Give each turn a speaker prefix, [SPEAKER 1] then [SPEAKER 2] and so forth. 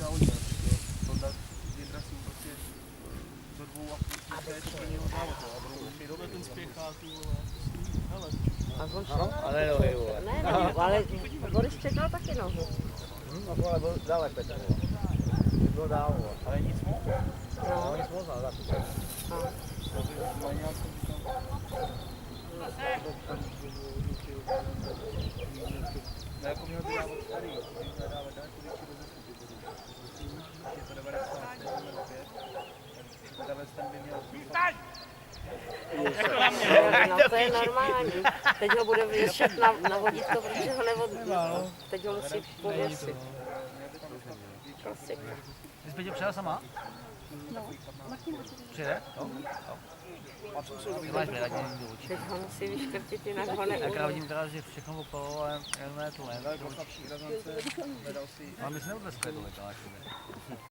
[SPEAKER 1] závodí, Tonda Jindra si prostě do 2,5 to je pro něho závod, a budou ještě dobře. Ten spěchá, ty vole, hele.
[SPEAKER 2] A on šel?
[SPEAKER 3] Ale nohy, vole.
[SPEAKER 2] Ne, ale Boris čekal taky nohu.
[SPEAKER 3] Ale byl dalek teď, vole. Byl dál, vole.
[SPEAKER 1] Ale nic moc.
[SPEAKER 3] No, nic moc, ale tak.
[SPEAKER 1] No jako měl by dávat starý, když měl dávat daleko větší rozestupy bodů. Je to 90, 95, tak Daves ten by měl...
[SPEAKER 2] No to je normální. Teď ho bude věšet na vodítko, protože ho nevodí. Teď ho musí pověsit. Klasika.
[SPEAKER 3] Ty jsi tě přijela sama?
[SPEAKER 4] No,
[SPEAKER 3] Přijede? Jo? Ty máš brát někdy do očí.
[SPEAKER 2] Teď ho musí vyškrtit, jinak ho
[SPEAKER 3] Tak já
[SPEAKER 2] neujde.
[SPEAKER 3] vidím teda, že všechno opalo, ale jen ne tu, ne?
[SPEAKER 1] Dali poslabší razance, hledal si...
[SPEAKER 3] Ale my se neodleskali tolik, ale